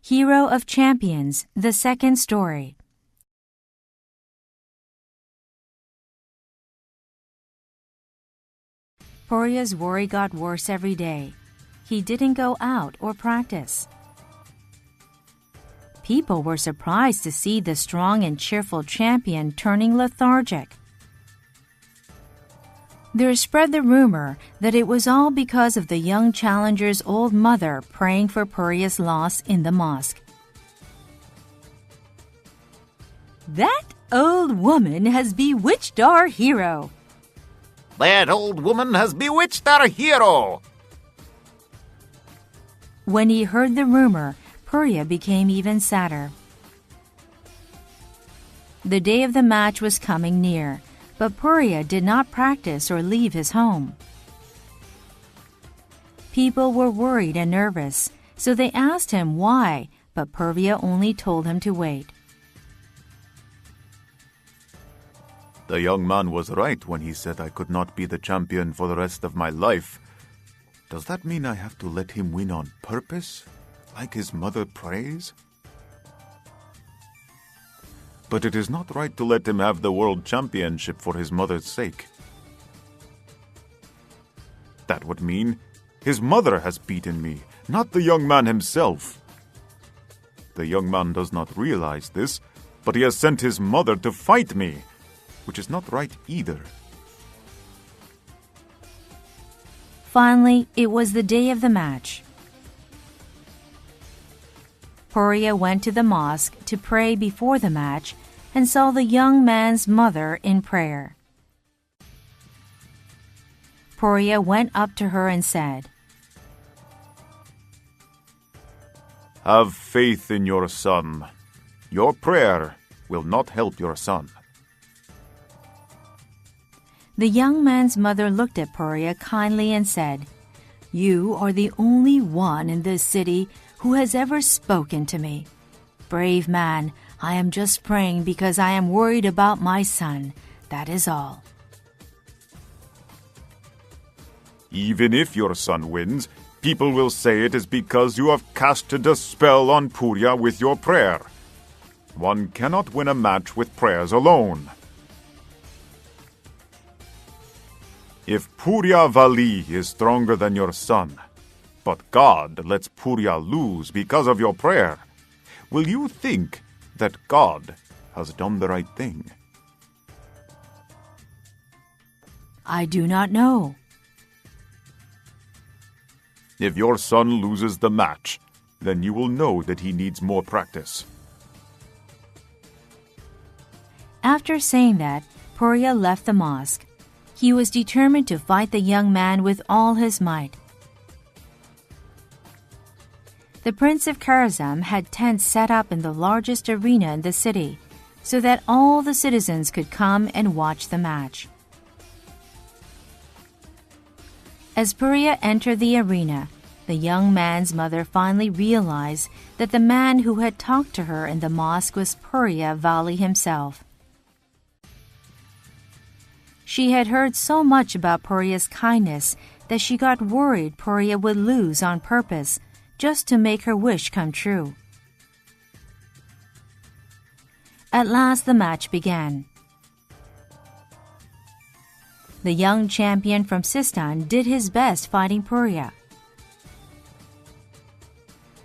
Hero of Champions, the second story. Porya's worry got worse every day. He didn't go out or practice. People were surprised to see the strong and cheerful champion turning lethargic. There spread the rumor that it was all because of the young challenger's old mother praying for Porya's loss in the mosque. "That old woman has bewitched our hero." "That old woman has bewitched our hero." When he heard the rumor, Porya became even sadder. The day of the match was coming near, but Porya did not practice or leave his home. People were worried and nervous, so they asked him why, but Porya only told him to wait. The young man was right when he said I could not be the champion for the rest of my life. Does that mean I have to let him win on purpose, like his mother prays? But it is not right to let him have the world championship for his mother's sake. That would mean his mother has beaten me, not the young man himself. The young man does not realize this, but he has sent his mother to fight me, which is not right either. Finally, it was the day of the match. Porya went to the mosque to pray before the match and saw the young man's mother in prayer. Porya went up to her and said, Have faith in your son. Your prayer will not help your son. The young man's mother looked at Porya kindly and said, You are the only one in this city who has ever spoken to me. Brave man, I am just praying because I am worried about my son. That is all. Even if your son wins, people will say it is because you have casted a spell on Porya with your prayer. One cannot win a match with prayers alone. If Porya Vali is stronger than your son, but God lets Porya lose because of your prayer, will you think that God has done the right thing? I do not know. If your son loses the match, then you will know that he needs more practice. After saying that, Porya left the mosque. He was determined to fight the young man with all his might. The Prince of Kharazm had tents set up in the largest arena in the city, so that all the citizens could come and watch the match. As Porya entered the arena, the young man's mother finally realized that the man who had talked to her in the mosque was Porya Vali himself. She had heard so much about Porya's kindness that she got worried Porya would lose on purpose, just to make her wish come true. At last the match began. The young champion from Sistan did his best fighting Porya.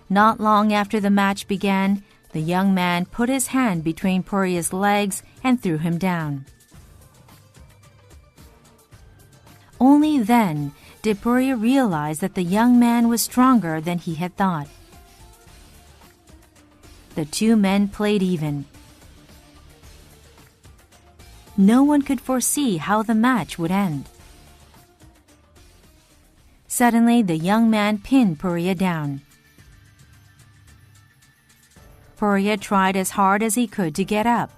Not long after the match began, the young man put his hand between Porya's legs and threw him down. Only then did Porya realize that the young man was stronger than he had thought. The two men played even. No one could foresee how the match would end. Suddenly, the young man pinned Porya down. Porya tried as hard as he could to get up,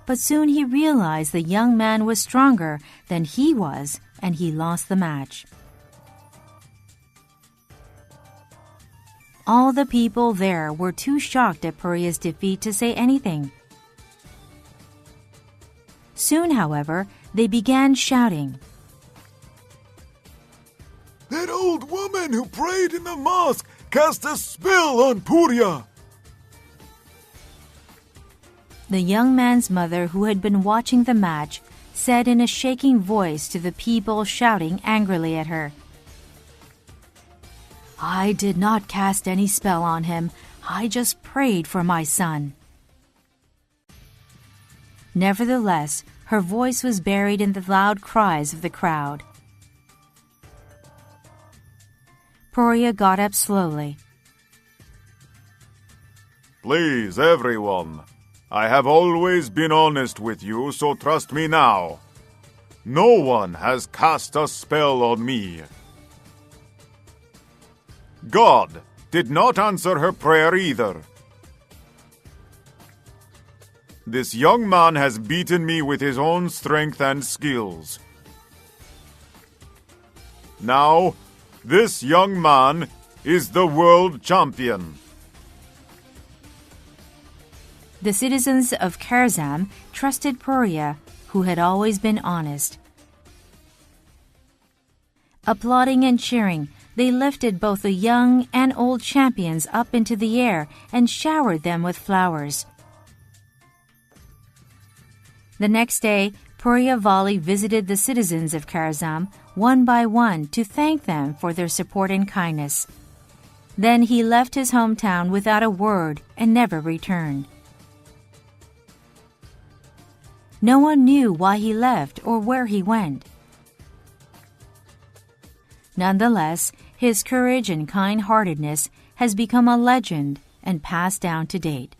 but soon he realized the young man was stronger than he was, and he lost the match. All the people there were too shocked at Porya's defeat to say anything. Soon, however, they began shouting, That old woman who prayed in the mosque cast a spell on Porya. The young man's mother, who had been watching the match, said in a shaking voice to the people shouting angrily at her, "I did not cast any spell on him. I just prayed for my son." Nevertheless, her voice was buried in the loud cries of the crowd. Portia got up slowly. Please, everyone, I have always been honest with you, so trust me now. No one has cast a spell on me. God did not answer her prayer either. This young man has beaten me with his own strength and skills. Now, this young man is the world champion. The citizens of Karzam trusted Portia, who had always been honest. Applauding and cheering, they lifted both the young and old champions up into the air and showered them with flowers. The next day, Portia Vali visited the citizens of Karzam one by one to thank them for their support and kindness. Then he left his hometown without a word and never returned. No one knew why he left or where he went. Nonetheless, his courage and kind-heartedness has become a legend and passed down to date.